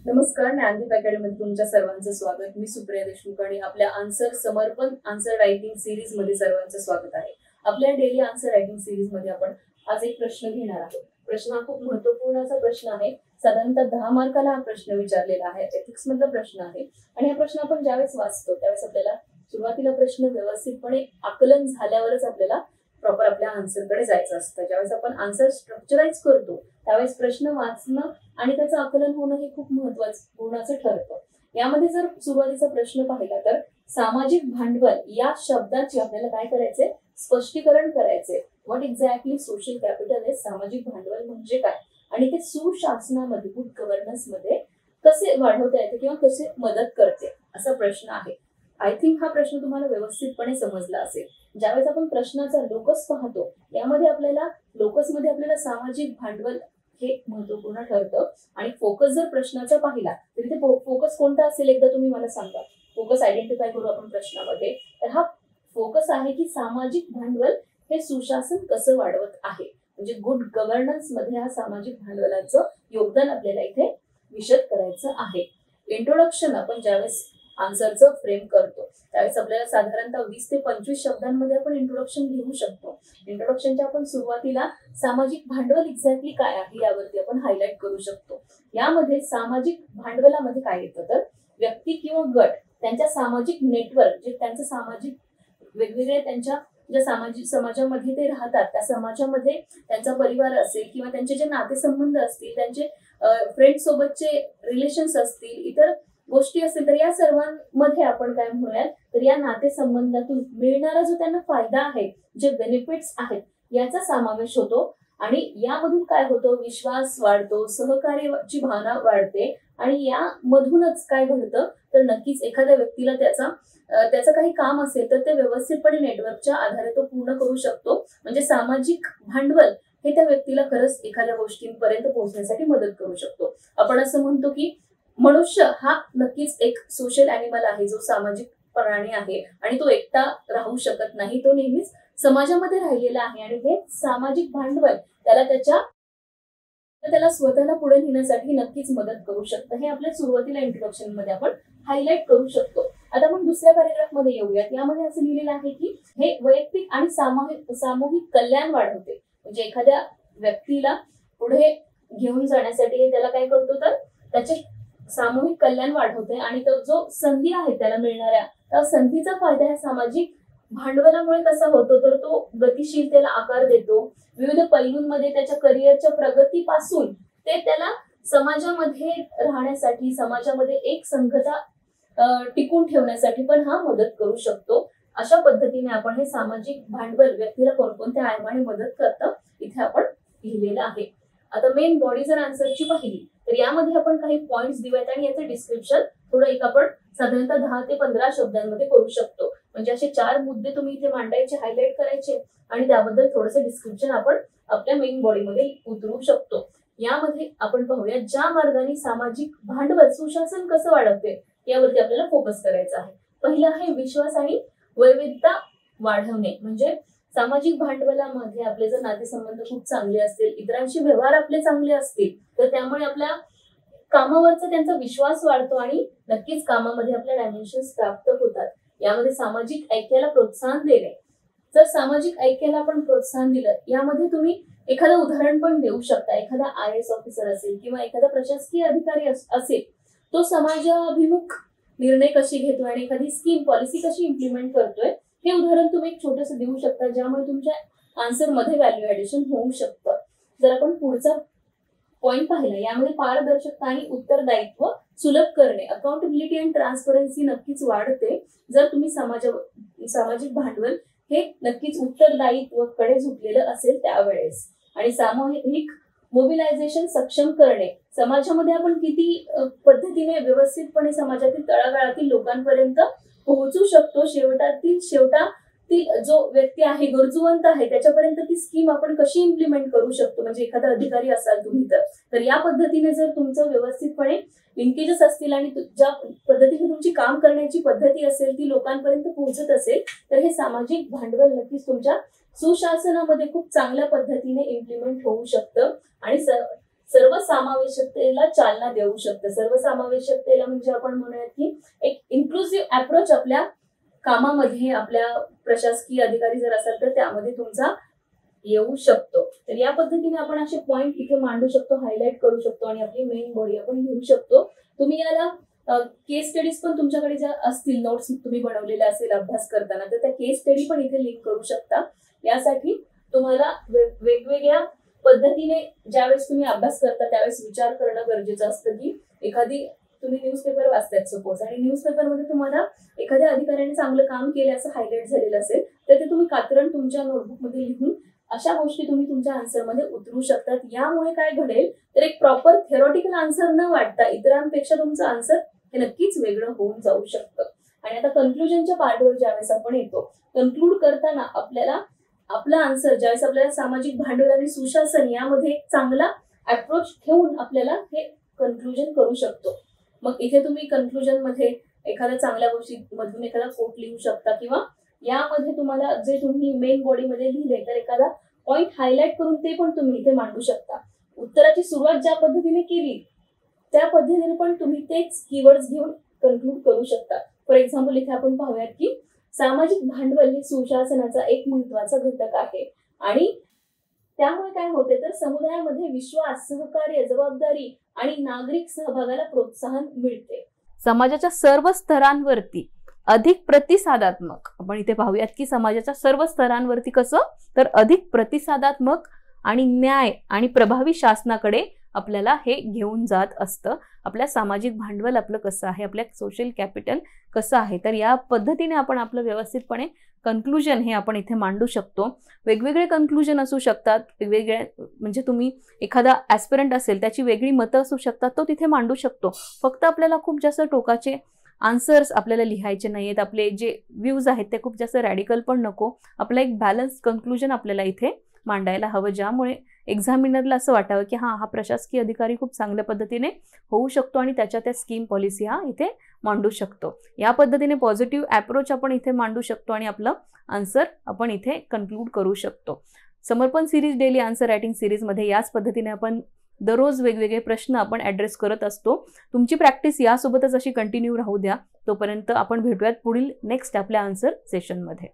नमस्कार. ज्ञानदीप अकॅडमीत तुमच्या सर्वांचं स्वागत. मी सुप्रिया देशमुख आणि आपल्या आन्सर रायटिंग सिरीज मध्ये सर्वांचं स्वागत आहे. आपल्या डेली आन्सर रायटिंग सिरीज मध्ये आपण आज एक प्रश्न घेणार आहोत. प्रश्न हा खूप महत्वपूर्ण असा प्रश्न आहे. साधारणतः 10 मार्काला हा प्रश्न विचारलेला आहे. एथिक्स मधला प्रश्न आहे आणि हा प्रश्न आपण ज्यावेळेस वाचतो त्यावेळेस आपल्याला सुरुवातीला प्रश्न व्यवस्थितपणे आकलन झाल्यावरच आपल्याला प्रॉपर आपल्या आन्सरकडे जायचं असतं. ज्यावेळेस आपण आन्सर स्ट्रक्चराइज करतो त्यावेळेस प्रश्न वाचणं आणि त्याचं आकलन होणं हे खूप महत्त्वाचं ठरतं. यामध्ये जर सुरुवातीचा प्रश्न पाहिला तर सामाजिक भांडवल या शब्दाचे आपल्याला काय करायचंय, स्पष्टीकरण करायचंय. व्हॉट एक्झॅक्टली सोशल कॅपिटल आहे, सामाजिक भांडवल म्हणजे काय आणि ते सुशासनामध्ये गुड गव्हर्नन्स मध्ये कसे वाढवता येते किंवा कसे मदत करते असा प्रश्न आहे. आय थिंक हा प्रश्न तुम्हाला व्यवस्थितपणे समजला असेल. ज्यावेळेस आपण प्रश्नाचा लोकस पाहतो यामध्ये आपल्याला लोकसमध्ये आपल्याला सामाजिक भांडवल हे महत्वपूर्ण ठरतं आणि फोकस जर प्रश्नाचा पाहिला तरी ते फोकस कोणता असेल एकदा तुम्ही मला सांगा. फोकस आयडेंटिफाय करू आपण प्रश्नामध्ये. तर हा फोकस आहे की सामाजिक भांडवल हे सुशासन कसं वाढवत आहे, म्हणजे गुड गव्हर्नन्स मध्ये हा सामाजिक भांडवलाचं योगदान आपल्याला इथे विशद करायचं आहे. इंट्रोडक्शन आपण ज्यावेळेस आन्सरचं फ्रेम करतो त्यावेळेस आपल्याला साधारणतः 20 ते 25 शब्दांमध्ये आपण इंट्रोडक्शन लिहू शकतो. इंट्रोडक्शनच्या आपण सुरुवातीला सामाजिक भांडवल एक्झॅक्टली काय आहे यावरती आपण हायलाइट करू शकतो. यामध्ये सामाजिक भांडवलामध्ये काय येतं तर व्यक्ती किंवा गट त्यांच्या सामाजिक नेटवर्क, जे त्यांचं सामाजिक वेगवेगळे त्यांच्या ज्या समाजामध्ये ते राहतात त्या समाजामध्ये त्यांचा परिवार असेल किंवा त्यांचे जे नातेसंबंध असतील, त्यांचे फ्रेंड सोबतचे रिलेशन्स असतील, इतर गोष्टी असतील, तर या सर्वांमध्ये आपण काय म्हणूयात तर या नातेसंबंधातून मिळणारा जो त्यांना फायदा आहे, जे बेनिफिट्स आहेत याचा समावेश होतो. आणि यामधून काय होतं, विश्वास वाढतो, सहकार्याची भावना वाढते आणि यामधूनच काय घडतं तर नक्कीच एखाद्या व्यक्तीला त्याचं काही काम असेल तर ते व्यवस्थितपणे नेटवर्कच्या आधारे तो पूर्ण करू शकतो. म्हणजे सामाजिक भांडवल हे त्या व्यक्तीला खरंच एखाद्या गोष्टींपर्यंत पोहोचण्यासाठी मदत करू शकतो. आपण असं म्हणतो की मनुष्य हा नक्कीच एक सोशल ॲनिमल आहे, जो सामाजिक प्राणी आहे आणि तो एकटा राहू शकत नाही, तो नेहमीच समाजामध्ये राहिलेला आहे आणि हे सामाजिक भांडवल त्याला स्वतःला पुढे नेण्यासाठी नक्कीच मदत करू शकतं. हे आपल्या सुरुवातीला इंट्रोडक्शन मध्ये आपण हायलाइट करू शकतो. आता आपण दुसऱ्या पॅरेग्राफ मध्ये येऊयात. यामध्ये असं लिहिलेलं आहे की हे वैयक्तिक आणि सामूहिक कल्याण वाढवते. म्हणजे एखाद्या व्यक्तीला पुढे घेऊन जाण्यासाठी त्याला काय करतो तर त्याचे सामूहिक कल्याण वाढवते आणि तो जो संधी आहे त्याला मिळणाऱ्या त्या संधीचा फायदा ह्या सामाजिक भांडवलामुळे कसा होतो तर तो गतिशीलतेला आकार देतो. विविध पैलूंमध्ये त्याच्या करिअरच्या प्रगतीपासून ते त्याला समाजामध्ये राहण्यासाठी, समाजामध्ये एक संघता टिकून ठेवण्यासाठी पण हा मदत करू शकतो. अशा पद्धतीने आपण हे सामाजिक भांडवल व्यक्तीला कोणकोणत्या आयामाने मदत करतं इथे आपण लिहिलेलं आहे. आता मेन बॉडी जर आन्सरची पाहिली तर यामध्ये आपण काही पॉइंट्स देऊयात आणि याचं डिस्क्रिप्शन थोडं एक आपण साधारणतः 10 ते 15 शब्दांमध्ये करू शकतो. म्हणजे असे 4 मुद्दे तुम्ही इथे मांडायचे, हायलाइट करायचे आणि त्याबद्दल थोडंसं डिस्क्रिप्शन आपण आपल्या मेन बॉडीमध्ये उतरवू शकतो. यामध्ये आपण पाहूया ज्या मार्गाने सामाजिक भांडवल सुशासन कसं वाढवते यावरती आपल्याला फोकस करायचा आहे. पहिलं आहे विश्वास आणि वैविध्यता वाढवणे. म्हणजे सामाजिक भांडवलामध्ये आपले जर नातेसंबंध खूप चांगले असतील, इतरांशी व्यवहार आपले चांगले असतील तर त्यामुळे आपल्या कामावरचा त्यांचा विश्वास वाढतो आणि नक्कीच कामामध्ये आपल्या डायमेन्शन्स प्राप्त होतात. यामध्ये सामाजिक ऐक्याला प्रोत्साहन देणे. जर सामाजिक ऐक्याला आपण प्रोत्साहन दिलं यामध्ये तुम्ही एखादं उदाहरण पण देऊ शकता. एखादा IAS ऑफिसर असेल किंवा एखादा प्रशासकीय अधिकारी असेल, तो समाजाभिमुख निर्णय कशी घेतोय आणि एखादी स्कीम पॉलिसी कशी इम्प्लिमेंट करतोय हे उदाहरण तुम्ही एक छोटंसं देऊ शकता, ज्यामुळे तुमच्या आन्सर मध्ये व्हॅल्यू ऍडिशन होऊ शकतं. जर आपण पुढचा पॉइंट पाहिला यामध्ये पारदर्शकता आणि उत्तरदायित्व सुलभ करणे, अकाउंटेबिलिटी अँड ट्रान्सपरन्सी नक्कीच वाढते जर तुम्ही सामाजिक भांडवल हे नक्कीच उत्तरदायित्व कडे झुकलेलं असेल त्यावेळेस. आणि सामूहिक मोबिलायझेशन सक्षम करणे. समाजामध्ये आपण किती पद्धतीने व्यवस्थितपणे समाजातील तळागाळातील लोकांपर्यंत पोहोचू शकतो, शेवटातील जो व्यक्ती आहे, गरजूवंत आहे, त्याच्यापर्यंत ती स्कीम आपण कशी इम्प्लिमेंट करू शकतो. म्हणजे एखादा अधिकारी असाल तुम्ही तर या पद्धतीने जर तुमचं व्यवस्थितपणे लिंकेजेस असतील आणि ज्या पद्धतीने तुमची काम करण्याची पद्धती असेल ती लोकांपर्यंत पोहोचत असेल तर हे सामाजिक भांडवल नक्कीच तुमच्या सुशासनामध्ये खूप चांगल्या पद्धतीने इम्प्लिमेंट होऊ शकतं आणि सर्वसमावेशकतेला चालना देऊ शकते. सर्वसमावेशकतेला म्हणजे आपण म्हणूयात की एक इन्क्लुसिव्ह अप्रोच आपल्या कामामध्ये, आपल्या प्रशासकीय अधिकारी जर असाल तर त्यामध्ये तुमचा येऊ शकतो. तर या पद्धतीने आपण असे पॉइंट इथे मांडू शकतो, हायलाइट करू शकतो आणि आपली मेन बॉडी आपण लिहू शकतो. तुम्ही याला केस स्टडीज पण तुमच्याकडे ज्या असतील, नोट्स तुम्ही बनवलेल्या असेल अभ्यास करताना, तर त्या केस स्टडी पण इथे लिंक करू शकता. यासाठी तुम्हाला वेगवेगळ्या पद्धतीने ज्यावेळेस तुम्ही अभ्यास करता त्यावेळेस विचार करणं गरजेचं असतं की एखादी तुम्ही न्यूजपेपर वाचतायत सपोज आणि न्यूजपेपरमध्ये तुम्हाला एखाद्या अधिकाऱ्याने चांगलं काम केलं असं हायलाइट झालेलं असेल तर ते तुम्ही कात्रण तुमच्या नोटबुकमध्ये लिहून अशा गोष्टी तुम्ही तुमच्या आन्सरमध्ये उतरू शकतात. यामुळे काय घडेल तर एक प्रॉपर थेरॉटिकल आन्सर न वाटता इतरांपेक्षा तुमचं आन्सर हे नक्कीच वेगळं होऊन जाऊ शकतं. आणि आता कन्क्लुजनच्या पार्टवर ज्यावेळेस आपण येतो, कन्क्लूड करताना आपल्याला आपला आन्सर ज्यावेळेस आपल्याला सामाजिक भांडवल आणि सुशासन यामध्ये एक चांगला अप्रोच ठेवून आपल्याला हे कन्क्लुजन करू शकतो. मग इथे तुम्ही कन्क्लुजन मध्ये एखाद्या चांगल्या गोष्टी मधून एखादा कोट लिहू शकता किंवा यामध्ये तुम्हाला जे तुम्ही मेन बॉडीमध्ये लिहिले तर एखादा पॉइंट हायलाइट करून ते पण तुम्ही इथे मांडू शकता. उत्तराची सुरुवात ज्या पद्धतीने केली त्या पद्धतीने पण तुम्ही तेच कीवर्ड्स घेऊन कन्क्लूड करू शकता. फॉर एक्झाम्पल इथे आपण पाहूयात की सामाजिक भांडवल हे सुशासनाचा एक महत्वाचा घटक आहे आणि त्यामुळे काय होते तर समुदायामध्ये विश्वास, सहकार्य, जबाबदारी आणि नागरिक सहभागाला प्रोत्साहन मिळते. समाजाच्या सर्व स्तरांवरती अधिक प्रतिसादात्मक, आपण इथे पाहूयात की समाजाच्या सर्व स्तरांवरती कसं तर अधिक प्रतिसादात्मक आणि न्याय आणि प्रभावी शासनाकडे आपल्याला हे घेऊन जात असतं. आपल्या सामाजिक भांडवल आपलं कसं आहे, आपल्या सोशल कॅपिटल कसं आहे, तर या पद्धतीने आपण आपलं व्यवस्थितपणे कन्क्लुजन हे आपण इथे मांडू शकतो. वेगवेगळे कन्क्लुजन असू शकतात, वेगवेगळे म्हणजे तुम्ही एखादा ॲस्पिरंट असेल त्याची वेगळी मतं असू शकतात, तो तिथे मांडू शकतो. फक्त आपल्याला खूप जास्त टोकाचे आन्सर्स आपल्याला लिहायचे नाहीत, आपले जे व्ह्यूज आहेत ते खूप जास्त रॅडिकल पण नको. आपलं एक बॅलन्स कन्क्लुजन आपल्याला इथे मांडायला हवं, ज्यामुळे एक्झामिनरला असं वाटावं की हा प्रशासकीय अधिकारी खूप चांगल्या पद्धतीने होऊ शकतो आणि त्याच्या त्या स्कीम पॉलिसी हा इथे मांडू शकतो. या पद्धतीने पॉझिटिव्ह अप्रोच आपण इथे मांडू शकतो आणि आपलं आन्सर आपण इथे कन्क्लूड करू शकतो. समर्पण सिरीज डेली आन्सर रायटिंग सिरीजमध्ये याच पद्धतीने आपण दररोज वेगवेगळे प्रश्न आपण ॲड्रेस करत असतो. तुमची प्रॅक्टिस यासोबतच अशी कंटिन्यू राहू द्या. तोपर्यंत आपण भेटूयात पुढील नेक्स्ट आपल्या आन्सर सेशनमध्ये.